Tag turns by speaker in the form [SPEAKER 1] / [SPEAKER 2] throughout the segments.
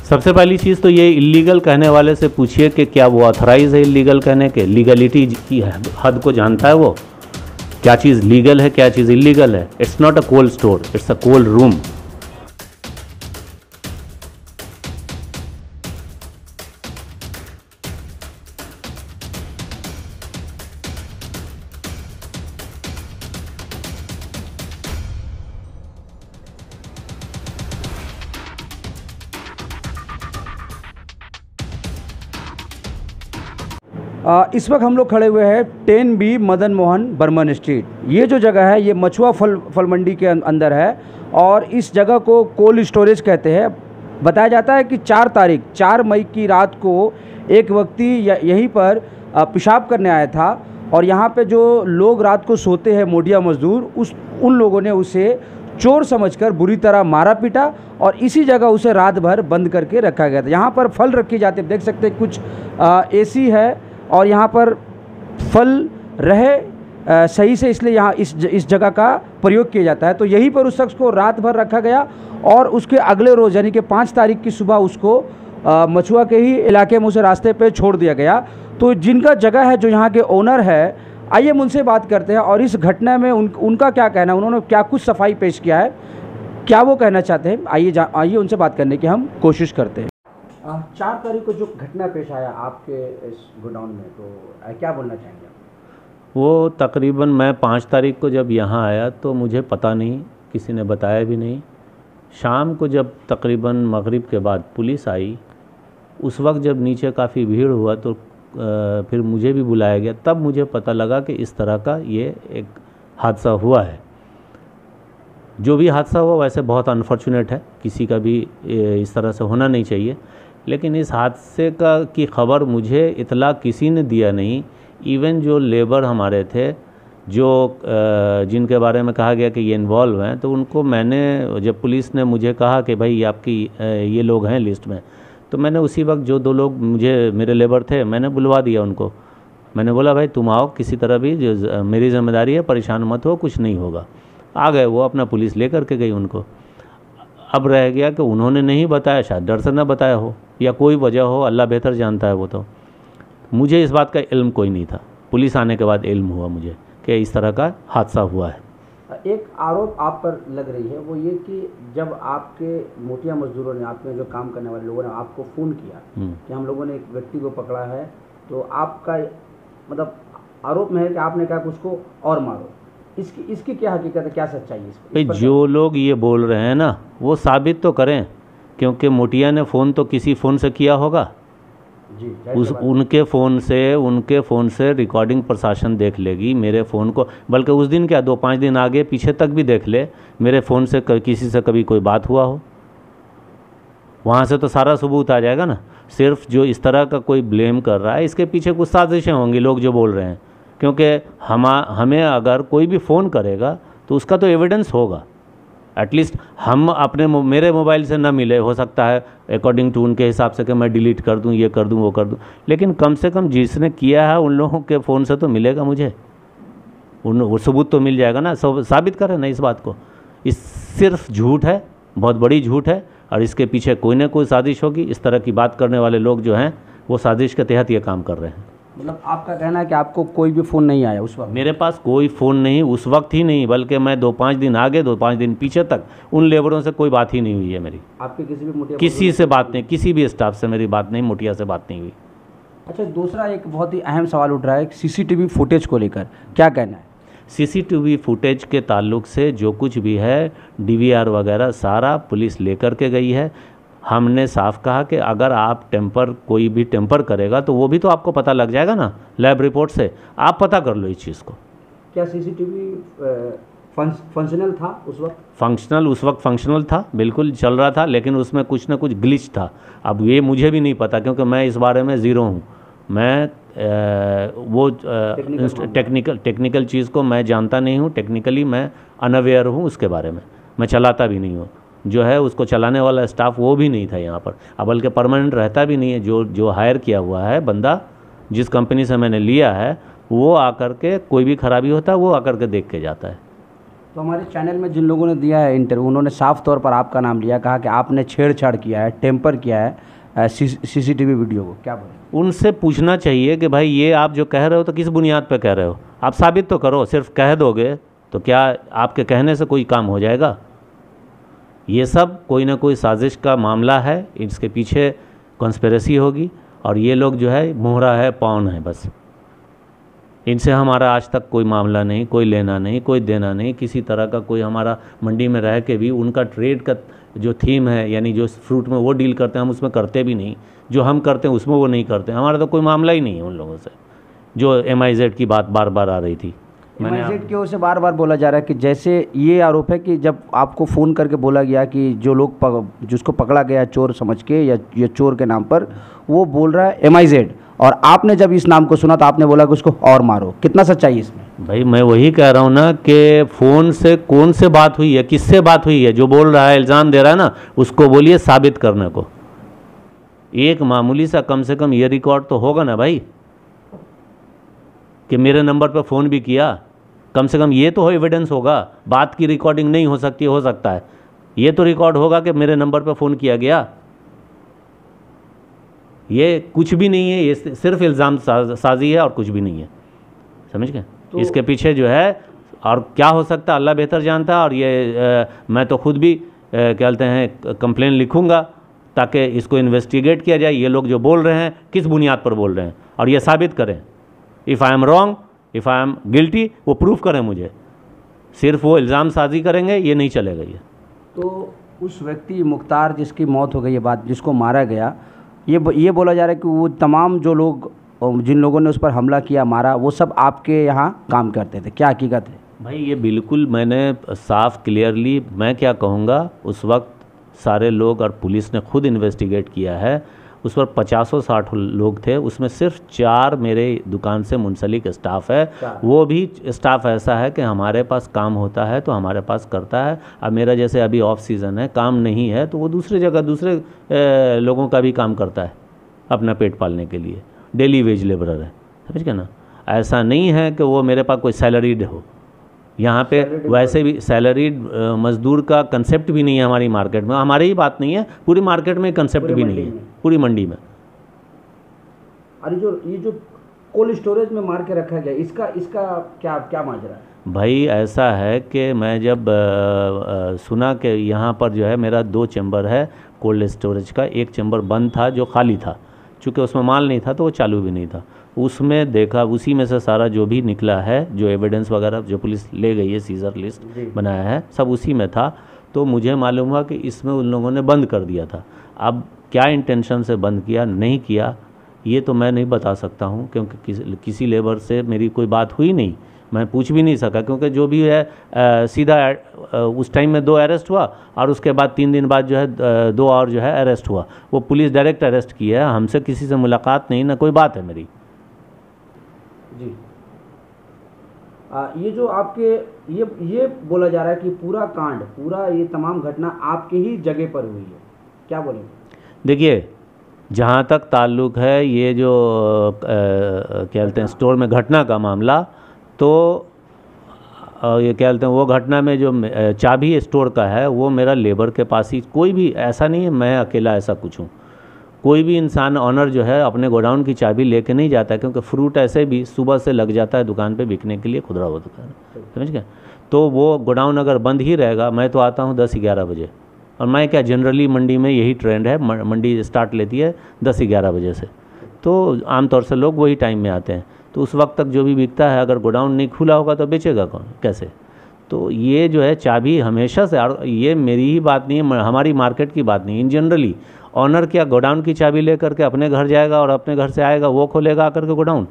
[SPEAKER 1] सबसे पहली चीज़ तो ये इलीगल कहने वाले से पूछिए कि क्या वो ऑथराइज है इलीगल कहने के, लीगलिटी की हद को जानता है वो, क्या चीज़ लीगल है क्या चीज़ इलीगल है। It's not a cold store, it's a cold room.
[SPEAKER 2] इस वक्त हम लोग खड़े हुए हैं 10B मदन मोहन बर्मन स्ट्रीट। ये जो जगह है ये मछुआ फल मंडी के अंदर है और इस जगह को कोल्ड स्टोरेज कहते हैं। बताया जाता है कि 4 मई की रात को एक व्यक्ति यहीं पर पेशाब करने आया था और यहाँ पे जो लोग रात को सोते हैं मोटिया मजदूर, उन लोगों ने उसे चोर समझकर बुरी तरह मारा पीटा और इसी जगह उसे रात भर बंद करके रखा गया था। यहाँ पर फल रखे जाते हैं, देख सकते हैं कुछ AC है और यहाँ पर फल रहे सही से, इसलिए यहाँ इस जगह का प्रयोग किया जाता है। तो यहीं पर उस शख्स को रात भर रखा गया और उसके अगले रोज़ यानी कि 5 तारीख की सुबह उसको मछुआ के ही इलाके में उसे रास्ते पे छोड़ दिया गया। तो जिनका जगह है, जो यहाँ के ओनर है, आइए हम उनसे बात करते हैं और इस घटना में उनका क्या कहना है, उन्होंने क्या कुछ सफाई पेश किया है, क्या वो कहना चाहते हैं, आइए उनसे बात करने की हम कोशिश करते हैं। 4 तारीख को जो घटना पेश आया आपके इस गोडाउन में, तो क्या बोलना चाहेंगे?
[SPEAKER 1] वो तकरीबन मैं 5 तारीख को जब यहाँ आया तो मुझे पता नहीं, किसी ने बताया भी नहीं। शाम को जब तकरीबन मगरिब के बाद पुलिस आई, उस वक्त जब नीचे काफ़ी भीड़ हुआ तो फिर मुझे भी बुलाया गया, तब मुझे पता लगा कि इस तरह का ये एक हादसा हुआ है। जो भी हादसा हुआ वैसे बहुत अनफॉर्चुनेट है, किसी का भी इस तरह से होना नहीं चाहिए, लेकिन इस हादसे की खबर मुझे इतला किसी ने दिया नहीं। इवन जो लेबर हमारे थे, जो जिनके बारे में कहा गया कि ये इन्वॉल्व हैं, तो उनको मैंने, जब पुलिस ने मुझे कहा कि भाई आपकी ये लोग हैं लिस्ट में, तो मैंने उसी वक्त जो 2 लोग मेरे लेबर थे, मैंने बुलवा दिया उनको। मैंने बोला भाई तुम आओ, किसी तरह भी मेरी जिम्मेदारी है, परेशान मत हो, कुछ नहीं होगा। आ गए वो, अपना पुलिस ले करके गई उनको। अब रह गया कि उन्होंने नहीं बताया, शायद डर से ना बताया हो या कोई वजह हो, अल्लाह बेहतर जानता है वो। तो मुझे इस बात का इल्म कोई नहीं था, पुलिस आने के बाद इल्म हुआ मुझे कि इस तरह का हादसा हुआ है।
[SPEAKER 2] एक आरोप आप पर लग रही है, वो ये कि जब आपके मोटिया मजदूरों ने, आपके जो काम करने वाले लोगों ने आपको फ़ोन किया कि हम लोगों ने एक व्यक्ति को पकड़ा है, तो आपका मतलब आरोप में है कि आपने कहा कि उसको और मारो। इसकी क्या हकीकत है, क्या सच्चाई है
[SPEAKER 1] भाई? जो लोग ये बोल रहे हैं ना, वो साबित तो करें, क्योंकि मोटिया ने फ़ोन तो किसी फ़ोन से किया होगा जी। उनके फ़ोन से रिकॉर्डिंग प्रशासन देख लेगी मेरे फ़ोन को, बल्कि उस दिन क्या 2-5 दिन आगे पीछे तक भी देख ले, मेरे फ़ोन से किसी से कभी कोई बात हुआ हो, वहाँ से तो सारा सबूत आ जाएगा ना। सिर्फ जो इस तरह का कोई ब्लेम कर रहा है, इसके पीछे कुछ साजिशें होंगी, लोग जो बोल रहे हैं, क्योंकि हमें अगर कोई भी फ़ोन करेगा तो उसका तो एविडेंस होगा। एटलीस्ट हम मेरे मोबाइल से ना मिले, हो सकता है अकॉर्डिंग टू उनके हिसाब से कि मैं डिलीट कर दूं, ये कर दूं, वो कर दूं, लेकिन कम से कम जिसने किया है उन लोगों के फ़ोन से तो मिलेगा मुझे, वो सबूत तो मिल जाएगा ना। साबित करें ना इस बात को। इस सिर्फ झूठ है, बहुत बड़ी झूठ है, और इसके पीछे कोई ना कोई साजिश होगी। इस तरह की बात करने वाले लोग जो हैं वो साजिश के तहत ये काम कर रहे हैं।
[SPEAKER 2] मतलब आपका कहना है कि आपको कोई भी फ़ोन नहीं आया उस वक्त?
[SPEAKER 1] मेरे पास कोई फ़ोन नहीं, उस वक्त ही नहीं, बल्कि मैं 2-5 दिन आगे 2-5 दिन पीछे तक उन लेबरों से कोई बात ही नहीं हुई है मेरी।
[SPEAKER 2] आपकी
[SPEAKER 1] किसी से बात नहीं, किसी भी स्टाफ से मेरी बात नहीं, मोटिया से बात नहीं हुई।
[SPEAKER 2] अच्छा, दूसरा एक बहुत ही अहम सवाल उठ रहा है CCTV फुटेज को लेकर, क्या कहना है?
[SPEAKER 1] CCTV फुटेज के ताल्लुक से जो कुछ भी है, DVR वगैरह सारा पुलिस लेकर के गई है। हमने साफ कहा कि अगर आप कोई भी टेम्पर करेगा तो वो भी तो आपको पता लग जाएगा ना, लैब रिपोर्ट से। आप पता कर लो इस चीज़ को।
[SPEAKER 2] क्या CCTV फंक्शनल था उस वक्त?
[SPEAKER 1] उस वक्त फंक्शनल था, बिल्कुल चल रहा था, लेकिन उसमें कुछ ना कुछ ग्लिच था। अब ये मुझे भी नहीं पता, क्योंकि मैं इस बारे में ज़ीरो हूँ। मैं वो टेक्निकल चीज़ को मैं जानता नहीं हूँ, टेक्निकली मैं अनअवेयर हूँ उसके बारे में, मैं चलाता भी नहीं हूँ। जो है उसको चलाने वाला स्टाफ वो भी नहीं था यहाँ पर, अब बल्कि परमानेंट रहता भी नहीं है। जो हायर किया हुआ है बंदा, जिस कंपनी से मैंने लिया है, वो आकर के कोई भी खराबी होता है वो आकर के देख के जाता है।
[SPEAKER 2] तो हमारे चैनल में जिन लोगों ने दिया है इंटरव्यू, उन्होंने साफ तौर पर आपका नाम लिया, कहा कि आपने छेड़छाड़ किया है, टेम्पर किया है सीसीटीवी वीडियो को। क्या बोले?
[SPEAKER 1] उनसे पूछना चाहिए कि भाई ये आप जो कह रहे हो तो किस बुनियाद पर कह रहे हो, आप साबित तो करो। सिर्फ कह दोगे तो क्या आपके कहने से कोई काम हो जाएगा? ये सब कोई ना कोई साजिश का मामला है, इसके पीछे कॉन्स्पिरेसी होगी और ये लोग जो है मोहरा है, पौन है, बस। इनसे हमारा आज तक कोई मामला नहीं, कोई लेना नहीं, कोई देना नहीं, किसी तरह का कोई हमारा मंडी में रह के भी उनका ट्रेड का जो थीम है, यानी जो फ्रूट में वो डील करते हैं हम उसमें करते भी नहीं, जो हम करते हैं उसमें वो नहीं करते। हमारा तो कोई मामला ही नहीं है उन लोगों से। जो MIZ की बात बार बार आ रही थी,
[SPEAKER 2] MIZ की ओर से बार बार बोला जा रहा है कि जैसे ये आरोप है कि जब आपको फ़ोन करके बोला गया कि जो लोग जिसको पकड़ा गया चोर समझ के या चोर के नाम पर, वो बोल रहा है MIZ, और आपने जब इस नाम को सुना तो आपने बोला कि उसको और मारो। कितना सच्चाई इसमें?
[SPEAKER 1] भाई मैं वही कह रहा हूँ ना कि फ़ोन से कौन से बात हुई है, किससे बात हुई है? जो बोल रहा है, इल्ज़ाम दे रहा है ना, उसको बोलिए साबित करने को। एक मामूली सा कम से कम ये रिकॉर्ड तो होगा ना भाई कि मेरे नंबर पर फ़ोन भी किया, कम से कम ये तो एविडेंस होगा। बात की रिकॉर्डिंग नहीं हो सकती, हो सकता है ये तो रिकॉर्ड होगा कि मेरे नंबर पर फ़ोन किया गया। ये कुछ भी नहीं है, ये सिर्फ इल्ज़ाम साजी है और कुछ भी नहीं है, समझ गए? तो इसके पीछे जो है और क्या हो सकता है अल्लाह बेहतर जानता है। और ये मैं तो खुद भी क्या कहते हैं कंप्लेन लिखूंगा ताकि इसको इन्वेस्टिगेट किया जाए। ये लोग जो बोल रहे हैं किस बुनियाद पर बोल रहे हैं और ये साबित करें। If I am wrong, if I am guilty, वो प्रूफ करें मुझे। सिर्फ वो इल्ज़ाम साजी करेंगे, ये नहीं चलेगा। ये
[SPEAKER 2] तो उस व्यक्ति मुख्तार जिसकी मौत हो गई, ये बात जिसको मारा गया, ये बोला जा रहा है कि वो तमाम जो लोग, जिन लोगों ने उस पर हमला किया, मारा, वो सब आपके यहाँ काम करते थे। क्या हकीकत है?
[SPEAKER 1] भाई ये बिल्कुल मैंने साफ क्लियरली, मैं क्या कहूँगा, उस वक्त सारे लोग और पुलिस ने खुद इन्वेस्टिगेट किया है। उस पर 50-60 लोग थे, उसमें सिर्फ 4 मेरे दुकान से मुंसलिक स्टाफ है। वो भी स्टाफ ऐसा है कि हमारे पास काम होता है तो हमारे पास करता है। अब मेरा जैसे अभी ऑफ सीज़न है, काम नहीं है, तो वो दूसरे जगह दूसरे लोगों का भी काम करता है अपना पेट पालने के लिए। डेली वेज लेबरर है, समझ गए ना? ऐसा नहीं है कि वो मेरे पास कोई सैलरीड हो। यहाँ पे वैसे भी सैलरीड मजदूर का कंसेप्ट भी नहीं है हमारी मार्केट में। हमारी ही बात नहीं है, पूरी मार्केट में कंसेप्ट भी नहीं है, पूरी मंडी में।
[SPEAKER 2] अरे ये जो कोल्ड स्टोरेज में मार के रखा गया, इसका क्या माजरा है?
[SPEAKER 1] भाई ऐसा है कि मैं जब सुना कि यहाँ पर जो है मेरा 2 चैम्बर है कोल्ड स्टोरेज का, एक चैम्बर बंद था जो खाली था, चूँकि उसमें माल नहीं था तो वो चालू भी नहीं था। उसमें देखा, उसी में से सारा जो भी निकला है, जो एविडेंस वगैरह जो पुलिस ले गई है, सीजर लिस्ट बनाया है, सब उसी में था। तो मुझे मालूम हुआ कि इसमें उन लोगों ने बंद कर दिया था। अब क्या इंटेंशन से बंद किया, नहीं किया, ये तो मैं नहीं बता सकता हूँ, क्योंकि किसी लेबर से मेरी कोई बात हुई नहीं, मैं पूछ भी नहीं सका, क्योंकि जो भी है सीधा उस टाइम में 2 अरेस्ट हुआ और उसके बाद 3 दिन बाद जो है 2 और जो है अरेस्ट हुआ। वो पुलिस डायरेक्ट अरेस्ट की है, हमसे किसी से मुलाकात नहीं, ना कोई बात है मेरी।
[SPEAKER 2] जी। ये जो आपके ये बोला जा रहा है कि पूरा कांड, पूरा ये तमाम घटना आपके ही जगह पर हुई है, क्या बोलेंगे?
[SPEAKER 1] देखिए, जहाँ तक ताल्लुक़ है ये जो क्या कहते हैं स्टोर में घटना का मामला, तो ये क्या कहते हैं वो घटना में जो चाबी स्टोर का है वो मेरा लेबर के पास ही, कोई भी ऐसा नहीं है मैं अकेला ऐसा कुछ हूँ। कोई भी इंसान ऑनर जो है अपने गोडाउन की चाबी लेके नहीं जाता है, क्योंकि फ्रूट ऐसे भी सुबह से लग जाता है दुकान पे बिकने के लिए, खुदरा वो दुकान, समझ गए? तो वो गोडाउन अगर बंद ही रहेगा, मैं तो आता हूँ 10-11 बजे, और मैं क्या जनरली मंडी में यही ट्रेंड है, मंडी स्टार्ट लेती है 10-11 बजे से, तो आमतौर से लोग वही टाइम में आते हैं। तो उस वक्त तक जो भी बिकता है, अगर गोडाउन नहीं खुला होगा तो बेचेगा कौन, कैसे? तो ये जो है चाबी हमेशा से, और ये मेरी ही बात नहीं है, हमारी मार्केट की बात नहीं, इन जनरली ऑनर क्या गोडाउन की चाबी लेकर के अपने घर जाएगा और अपने घर से आएगा वो खोलेगा आकर के गोडाउन?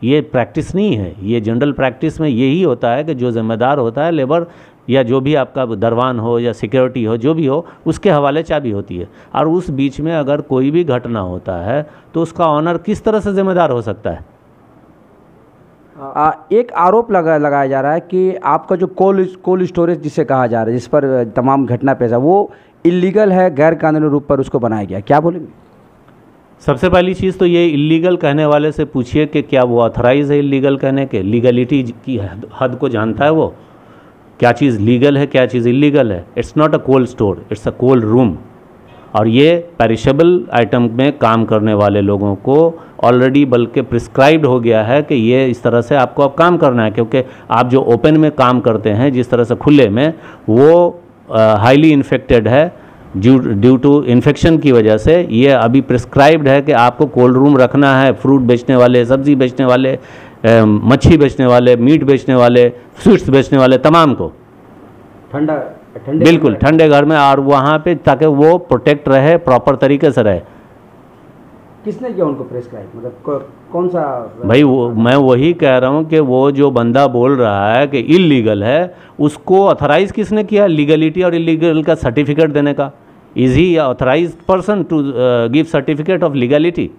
[SPEAKER 1] ये प्रैक्टिस नहीं है। ये जनरल प्रैक्टिस में यही होता है कि जो जिम्मेदार होता है लेबर या जो भी आपका दरवान हो या सिक्योरिटी हो, जो भी हो, उसके हवाले चाबी होती है। और उस बीच में अगर कोई भी घटना होता है तो उसका ऑनर किस तरह से जिम्मेदार हो सकता है?
[SPEAKER 2] एक आरोप लगाया जा रहा है कि आपका जो कोल्ड स्टोरेज जिसे कहा जा रहा है, जिस पर तमाम घटना पेश है, वो इल्लीगल है, गैर कानूनी रूप पर उसको बनाया गया, क्या बोलेंगे?
[SPEAKER 1] सबसे पहली चीज़ तो ये इल्लीगल कहने वाले से पूछिए कि क्या वो ऑथराइज है इल्लीगल कहने के, लीगलिटी की हद को जानता है वो? क्या चीज़ लीगल है, क्या चीज़ इलीगल है। It's not a cold store, it's a cold room. और ये पेरिशेबल आइटम में काम करने वाले लोगों को ऑलरेडी बल्कि प्रिस्क्राइब्ड हो गया है कि ये इस तरह से आपको अब काम करना है, क्योंकि आप जो ओपन में काम करते हैं जिस तरह से खुले में, वो हाईली इन्फेक्टेड है ड्यू टू इन्फेक्शन की वजह से। ये अभी प्रिस्क्राइब्ड है कि आपको कोल्ड रूम रखना है। फ्रूट बेचने वाले, सब्ज़ी बेचने वाले, मच्छी बेचने वाले, मीट बेचने वाले, स्वीट्स बेचने वाले, तमाम को
[SPEAKER 2] ठंडा
[SPEAKER 1] बिल्कुल ठंडे घर में, और वहाँ पे ताकि वो प्रोटेक्ट रहे, प्रॉपर तरीके से रहे।
[SPEAKER 2] किसने किया उनको प्रेस्क्राइब, मतलब कौन सा
[SPEAKER 1] भाई मैं वही कह रहा हूँ कि वो जो बंदा बोल रहा है कि इलीगल है, उसको ऑथराइज किसने किया लीगलिटी और इलीगल का सर्टिफिकेट देने का? Is he authorised person to give certificate of legality?